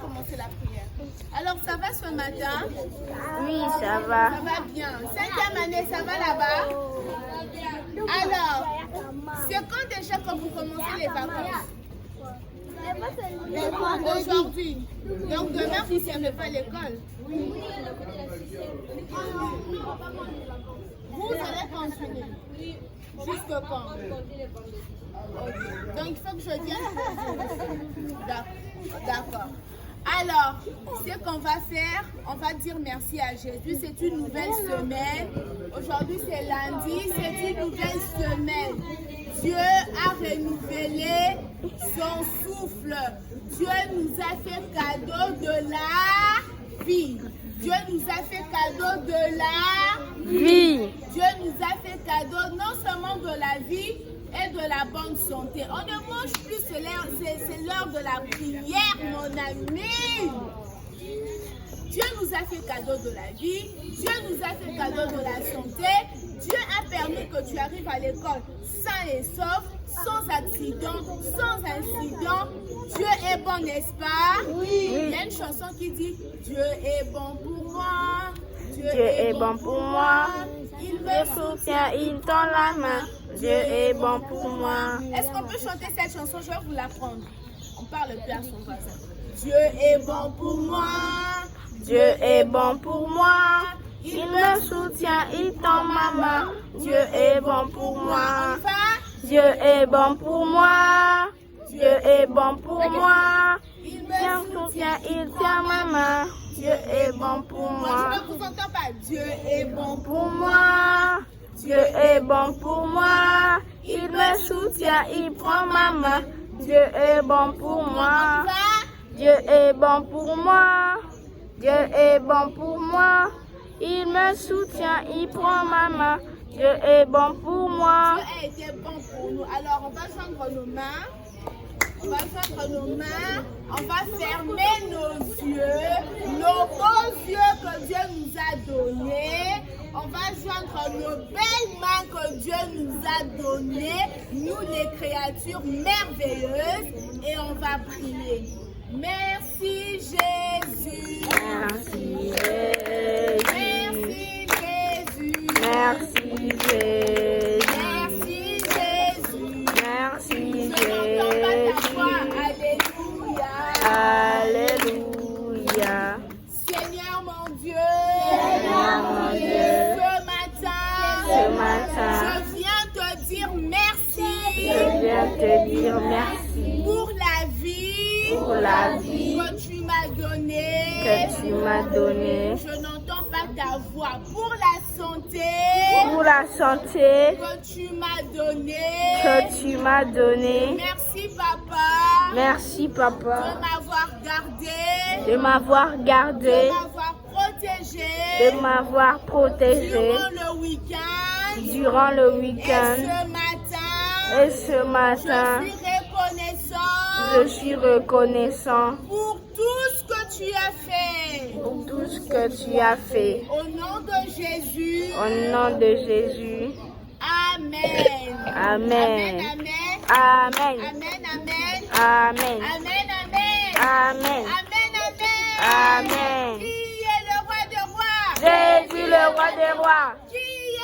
commencer la prière. Alors, ça va ce matin? Oui, ça va. Ça va bien. 5e année, ça va là-bas? Alors, c'est quand déjà que vous commencez les vacances? Aujourd'hui. Donc demain, vous ne servez pas à l'école. Vous allez continuer. Jusque quand? Donc il faut que je vienne. D'accord. Alors, ce qu'on va faire, on va dire merci à Jésus. C'est une nouvelle semaine. Aujourd'hui, c'est lundi. C'est une nouvelle semaine. Dieu a renouvelé son souffle. Dieu nous a fait cadeau de la vie. Dieu nous a fait cadeau de la vie. Dieu nous a fait cadeau non seulement de la vie et de la bonne santé. On ne mange plus, c'est l'heure de la prière, mon ami. Dieu nous a fait cadeau de la vie, Dieu nous a fait cadeau de la santé, Dieu a permis que tu arrives à l'école sain et sauf, sans accident, sans incident. Dieu est bon, n'est-ce pas? Oui. Il y a une chanson qui dit Dieu est bon pour moi, Dieu est bon pour moi, il me soutient, il tend la main. Dieu est bon pour moi. Est-ce qu'on peut chanter cette chanson? Je vais vous l'apprendre. On parle plus à son voisin. Dieu est bon pour moi. Dieu est bon pour moi. Il me soutient, il tend ma main. Dieu est bon pour moi. Dieu est bon pour moi. Dieu est bon pour moi. Il me soutient, il tient ma main. Dieu est bon pour moi. Je ne vous entends pas. Dieu est bon pour moi. Dieu est bon pour moi, il me soutient, il prend ma main. Dieu est bon pour moi, Dieu est bon pour moi, Dieu est bon pour moi, il me soutient, il prend ma main. Dieu est bon pour moi. Dieu a été bon pour nous. Alors on va joindre nos mains. On va joindre nos mains, on va fermer nos yeux, nos beaux yeux que Dieu nous a donnés. On va joindre nos belles mains que Dieu nous a données, nous les créatures merveilleuses, et on va prier. Merci Jésus. Merci Jésus. Merci Jésus. Merci Jésus. Merci Jésus. Merci Jésus. Alléluia. Alléluia. Seigneur mon Dieu. Seigneur mon Dieu. Ce matin, je viens te dire merci. Je viens te dire merci pour la vie, que tu m'as donnée. Je n'entends pas ta voix. Pour la santé, que tu m'as donnée. Merci papa. De m'avoir gardé. De m'avoir protégé. Durant le week-end. Et ce matin, je suis reconnaissant pour tout ce que tu as fait. Au nom de Jésus. Amen. Amen. Amen. Amen. Amen. Amen. Amen. Amen. Amen. Amen. Qui est le roi des rois? Jésus le roi des rois. Qui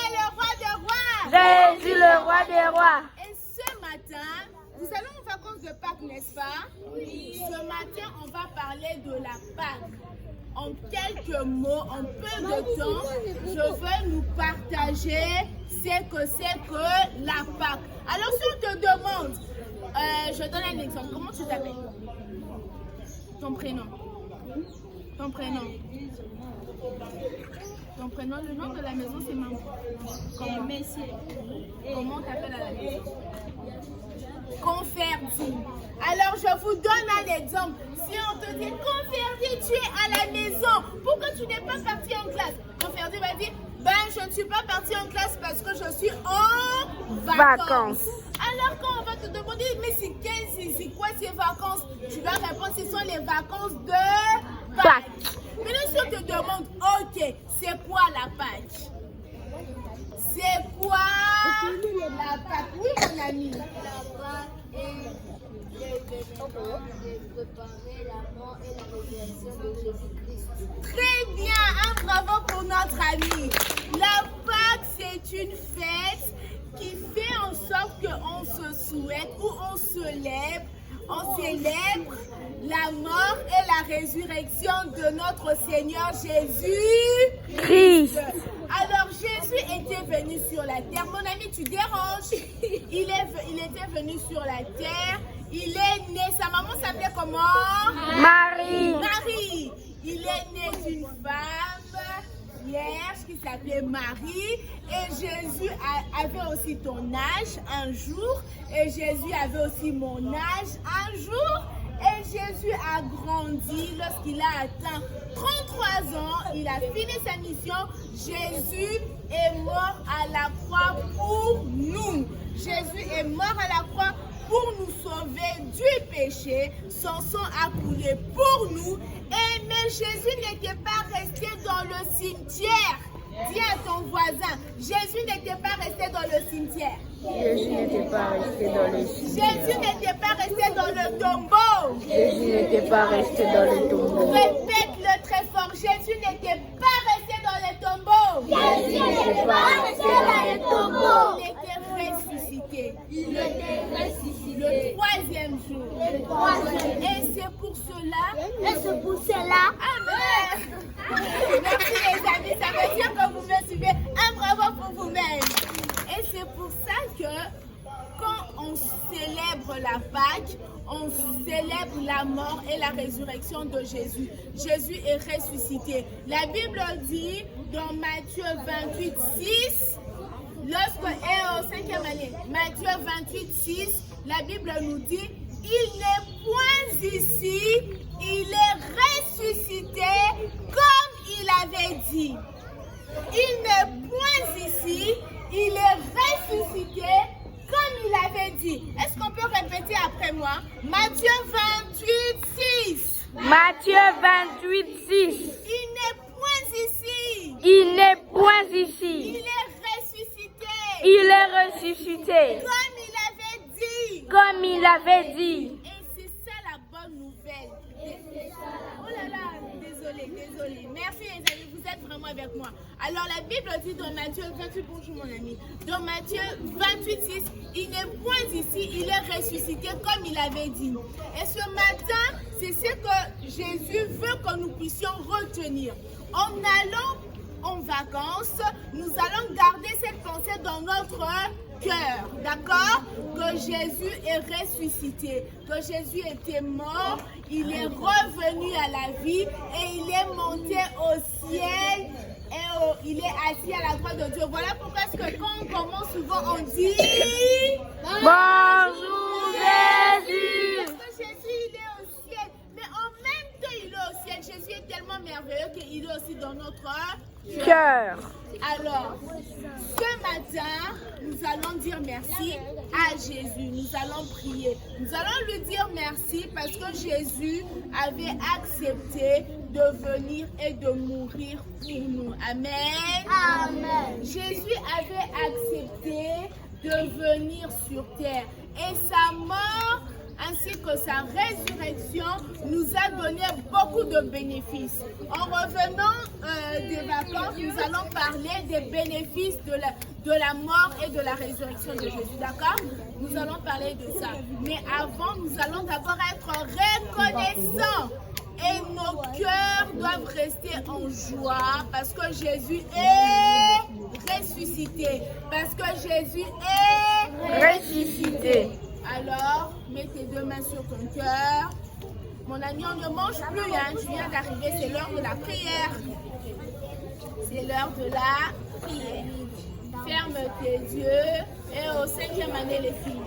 est le roi des rois? Jésus le roi des rois. Et ce matin, nous allons aux vacances de Pâques, n'est-ce pas? Oui. Ce matin, on va parler de la Pâques. En quelques mots, en peu de temps, je veux nous partager c'est que la Pâques. Alors si on te demande, je donne un exemple, comment tu t'appelles? Ton prénom. Ton prénom. Ton prénom, le nom de la maison c'est maman. Comment? Messier. Comment t'appelles à la maison? Converti. Alors je vous donne un exemple. Si on te dit converti, tu es à la maison. Pourquoi tu n'es pas parti en classe? Converti va dire, ben je ne suis pas parti en classe parce que je suis en vacances. Alors quand on va te demander, mais c'est quoi ces vacances? Tu vas répondre, ce sont les vacances de Pâques. Maintenant si on te demande, ok, c'est quoi la Pâques? C'est quoi la Pâques? Oui mon ami. La Pâques est l'événement de préparer la mort et la résurrection Très bien, un bravo pour notre ami. La Pâque, c'est une fête qui fait en sorte qu'on se souhaite ou on célèbre la mort et la résurrection de notre Seigneur Jésus Christ. Alors Jésus était venu sur la terre. Mon ami, tu déranges. Il était venu sur la terre. Il est né. Sa maman s'appelait comment? Marie. Marie. Il est né d'une femme vierge qui s'appelait Marie. Et Jésus avait aussi ton âge un jour. Et Jésus avait aussi mon âge un jour. Et Jésus a grandi lorsqu'il a atteint 33 ans. Il a fini sa mission. Jésus est mort à la croix pour nous. Jésus est mort à la croix pour nous sauver du péché. Son sang a coulé pour nous. Mais Jésus n'était pas resté dans le cimetière. Dis à ton voisin, Jésus n'était pas resté dans le cimetière. Jésus n'était pas resté dans le cimetière. Jésus n'était pas resté dans le tombeau. Jésus n'était pas resté dans le tombeau. Répète-le très fort, Jésus n'était pas resté dans le tombeau. Jésus n'était pas resté dans le tombeau. Il était ressuscité. Il était ressuscité. Le troisième jour. Le troisième. Et c'est pour cela. Et c'est pour cela. Amen. Merci les amis, ça veut dire que vous me suivez. Un bravo pour vous-même. Et c'est pour ça que quand on célèbre la Pâque, on célèbre la mort et la résurrection de Jésus. Jésus est ressuscité. La Bible dit dans Matthieu 28, 6, lorsque est au 5e année, Matthieu 28, 6, la Bible nous dit, il n'est point ici, il est ressuscité comme il avait dit. Il n'est point ici, il est ressuscité comme il avait dit. Est-ce qu'on peut répéter après moi? Matthieu 28, 6. Matthieu 28, 6. Il n'est point ici. Il n'est point ici. Il est ressuscité. Il est ressuscité. Comme il avait dit. Comme il avait dit. Et c'est ça la bonne nouvelle. Oh là là, désolé. Merci les amis, vous êtes vraiment avec moi. Alors la Bible dit dans Matthieu 28, bonjour mon ami, dans Matthieu 28, 6, il n'est point ici, il est ressuscité comme il avait dit. Et ce matin, c'est ce que Jésus veut que nous puissions retenir. En allant en vacances, nous allons garder cette pensée dans notre cœur, d'accord? Que Jésus est ressuscité, que Jésus était mort, il est revenu à la vie et il est monté au ciel et il est assis à la droite de Dieu. Voilà pourquoi est-ce que quand on commence souvent on dit Bonjour Jésus. parce que Jésus il est au ciel, mais en même temps il est au ciel. Jésus est tellement merveilleux qu'il est aussi dans notre Cœur. Alors, ce matin, nous allons dire merci à Jésus. Nous allons prier. Nous allons lui dire merci parce que Jésus avait accepté de venir et de mourir pour nous. Amen. Amen. Jésus avait accepté de venir sur terre et sa mort ainsi que sa résurrection nous a donné beaucoup de bénéfices. En revenant des vacances, nous allons parler des bénéfices de la mort et de la résurrection de Jésus, d'accord? Nous allons parler de ça. Mais avant, nous allons d'abord être reconnaissants. Et nos cœurs doivent rester en joie parce que Jésus est ressuscité. Parce que Jésus est Ressuscité. Alors, mets tes deux mains sur ton cœur. Mon ami, on ne mange plus, hein. Tu viens d'arriver, c'est l'heure de la prière. C'est l'heure de la prière. Ferme tes yeux. Et au 5e année, les filles.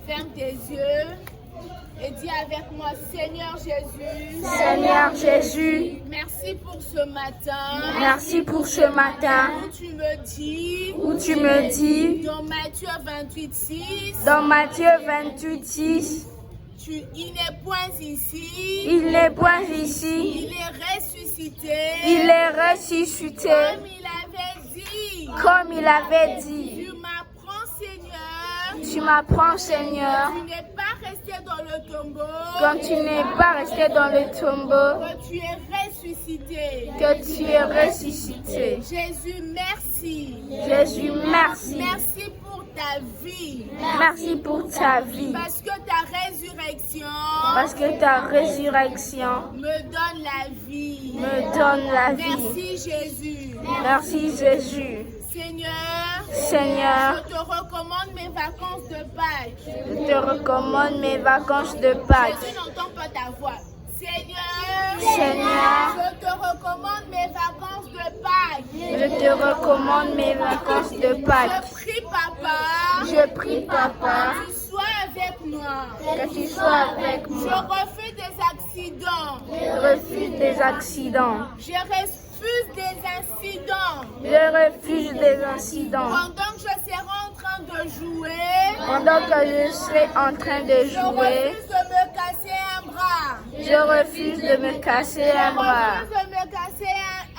Ferme tes yeux. Et dis avec moi, Seigneur Jésus. Seigneur Jésus. Merci pour ce matin. Merci pour ce matin Où tu me dis. où tu me dis Dans Matthieu 28, 6. dans Matthieu 28, 6, Il n'est point ici. il n'est point ici, Il est ressuscité. il est ressuscité Comme il avait dit. comme il avait dit. Tu m'apprends, Seigneur. Tu m'apprends, Seigneur, Tu n'es pas resté resté dans le tombeau, quand tu n'es pas resté dans le tombeau, que tu es ressuscité. que tu es ressuscité. Jésus, merci. Jésus, merci. Merci pour ta vie. Merci pour ta vie. Parce que ta résurrection Parce que ta résurrection me donne la vie. me donne la vie. Merci Jésus. Merci Jésus. Seigneur, Seigneur, je te recommande mes vacances de Pâques. je te recommande mes vacances de Pâques. Jésus n'entend pas ta voix. Seigneur, Seigneur, je te recommande mes vacances de Pâques. je te recommande mes vacances de Pâques. Je prie, Papa, Je prie, Papa, que tu sois avec moi. que tu sois avec Je moi. refuse des accidents. Je refuse des accidents. Je refuse des incidents. Je refuse des incidents. Pendant que je serai en train de jouer, Pendant que je serai en train de je jouer, refuse de me casser un bras. je refuse de me casser un bras. Je refuse de me casser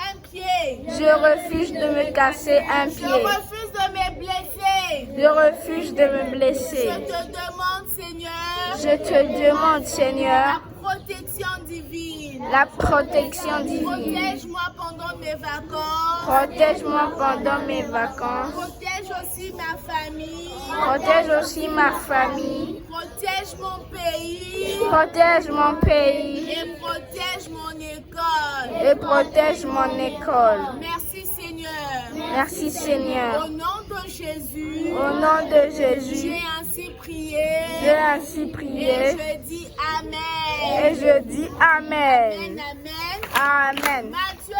un pied. Je refuse de me casser un Je pied. refuse de me blesser. Je refuse de me blesser. Je te demande, Seigneur, Je te demande, Seigneur, la protection divine. la protection divine. Protège-moi pendant mes vacances. Protège-moi pendant mes vacances. Protège aussi ma famille. Protège aussi ma famille. Protège mon pays. Protège mon pays. Et protège mon école. Et protège mon école. Merci Seigneur. Merci Seigneur. Au nom de Jésus, Au nom de Jésus, j'ai ainsi prié. j'ai ainsi Et prié. je dis Amen. Et je dis Amen. Amen, amen. Amen. Matthieu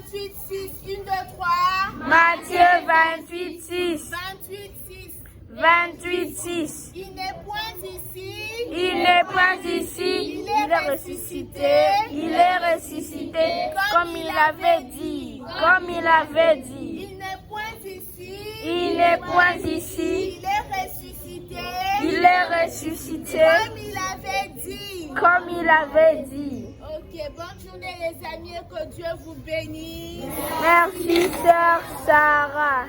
28, 6, 1, 2, 3. Matthieu 28, 6. 28, 6. 28, 6. Il n'est point ici. Il n'est pas ici, il est ressuscité, il est ressuscité, comme il avait dit, comme il avait dit. Il n'est point ici. Il n'est point ici, Il est ressuscité. il est ressuscité, Comme il avait dit. comme il avait dit. Ok, bonne journée les amis et que Dieu vous bénisse. Merci, sœur Sarah.